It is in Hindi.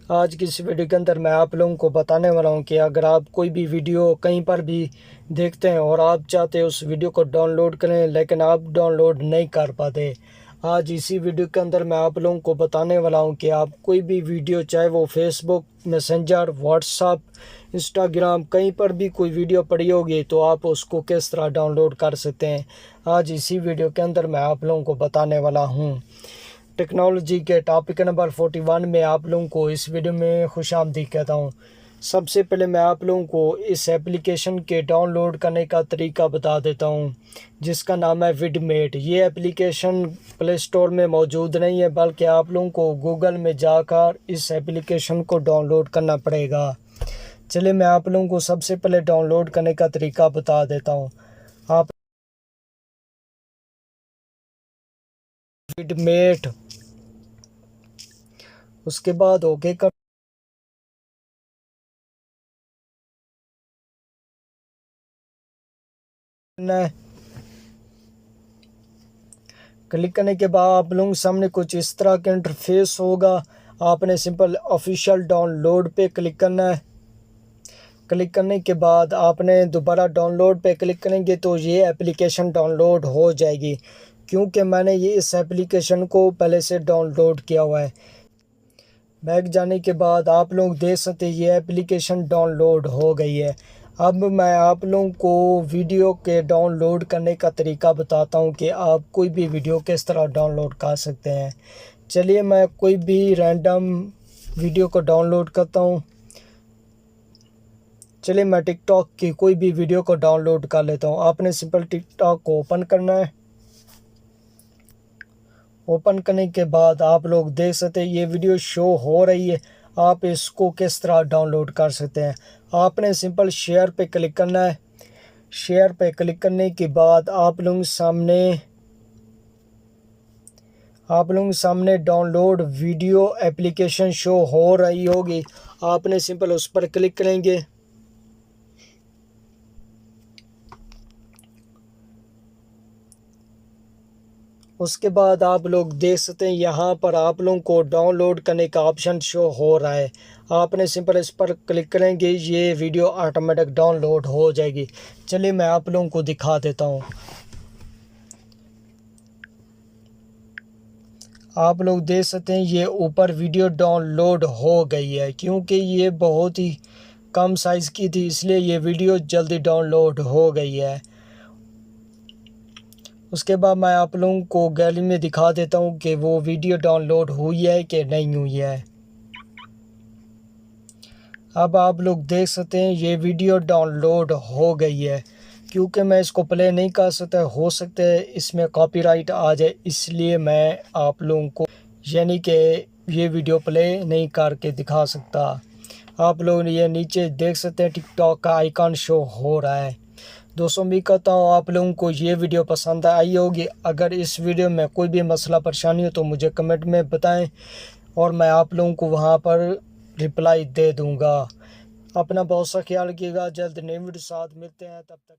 आज की इस वीडियो के अंदर मैं आप लोगों को बताने वाला हूं कि अगर आप कोई भी वीडियो कहीं पर भी देखते हैं और आप चाहते हैं उस वीडियो को डाउनलोड करें लेकिन आप डाउनलोड नहीं कर पाते। आज इसी वीडियो के अंदर मैं आप लोगों को बताने वाला हूं कि आप कोई भी वीडियो, चाहे वो फेसबुक, मैसेंजर, व्हाट्सएप, इंस्टाग्राम, कहीं पर भी कोई वीडियो पड़ी होगी तो आप उसको किस तरह डाउनलोड कर सकते हैं। आज इसी वीडियो के अंदर मैं आप लोगों को बताने वाला हूँ। टेक्नोलॉजी के टॉपिक नंबर 41 में आप लोगों को इस वीडियो में खुशामदीद कहता हूँ। सबसे पहले मैं आप लोगों को इस एप्लीकेशन के डाउनलोड करने का तरीका बता देता हूँ, जिसका नाम है विडमेट। ये एप्लीकेशन प्ले स्टोर में मौजूद नहीं है, बल्कि आप लोगों को गूगल में जाकर इस एप्लीकेशन को डाउनलोड करना पड़ेगा। चलिए मैं आप लोगों को सबसे पहले डाउनलोड करने का तरीका बता देता हूँ। आप विडमेट, उसके बाद ओके करना है। क्लिक करने के बाद आप लोगों के सामने कुछ इस तरह का इंटरफेस होगा। आपने सिंपल ऑफिशियल डाउनलोड पे क्लिक करना है। क्लिक करने के बाद आपने दोबारा डाउनलोड पे क्लिक करेंगे तो ये एप्लीकेशन डाउनलोड हो जाएगी, क्योंकि मैंने ये इस एप्लीकेशन को पहले से डाउनलोड किया हुआ है। बैक जाने के बाद आप लोग देख सकते हैं ये एप्लीकेशन डाउनलोड हो गई है। अब मैं आप लोगों को वीडियो के डाउनलोड करने का तरीका बताता हूं कि आप कोई भी वीडियो किस तरह डाउनलोड कर सकते हैं। चलिए मैं कोई भी रैंडम वीडियो को डाउनलोड करता हूं। चलिए मैं टिकटॉक की कोई भी वीडियो को डाउनलोड कर लेता हूं। आपने सिंपल टिकटॉक को ओपन करना है। ओपन करने के बाद आप लोग देख सकते हैं ये वीडियो शो हो रही है। आप इसको किस तरह डाउनलोड कर सकते हैं। आपने सिंपल शेयर पे क्लिक करना है। शेयर पे क्लिक करने के बाद आप लोगों के सामने डाउनलोड वीडियो एप्लीकेशन शो हो रही होगी। आपने सिंपल उस पर क्लिक करेंगे। उसके बाद आप लोग देख सकते हैं यहाँ पर आप लोगों को डाउनलोड करने का ऑप्शन शो हो रहा है। आपने सिंपल इस पर क्लिक करेंगे, ये वीडियो ऑटोमेटिक डाउनलोड हो जाएगी। चलिए मैं आप लोगों को दिखा देता हूँ। आप लोग देख सकते हैं ये ऊपर वीडियो डाउनलोड हो गई है, क्योंकि ये बहुत ही कम साइज़ की थी इसलिए ये वीडियो जल्दी डाउनलोड हो गई है। उसके बाद मैं आप लोगों को गैलरी में दिखा देता हूँ कि वो वीडियो डाउनलोड हुई है कि नहीं हुई है। अब आप लोग देख सकते हैं ये वीडियो डाउनलोड हो गई है। क्योंकि मैं इसको प्ले नहीं कर सकता, हो सकता है इसमें कॉपीराइट आ जाए, इसलिए मैं आप लोगों को यानी कि ये वीडियो प्ले नहीं करके दिखा सकता। आप लोग ये नीचे देख सकते हैं टिकटॉक का आइकॉन शो हो रहा है। दोस्तों उम्मीद करता हूँ आप लोगों को ये वीडियो पसंद आई होगी। अगर इस वीडियो में कोई भी मसला परेशानी हो तो मुझे कमेंट में बताएं और मैं आप लोगों को वहाँ पर रिप्लाई दे दूँगा। अपना बहुत सा ख्याल रखिएगा। जल्द नई वीडियो साथ मिलते हैं, तब तक।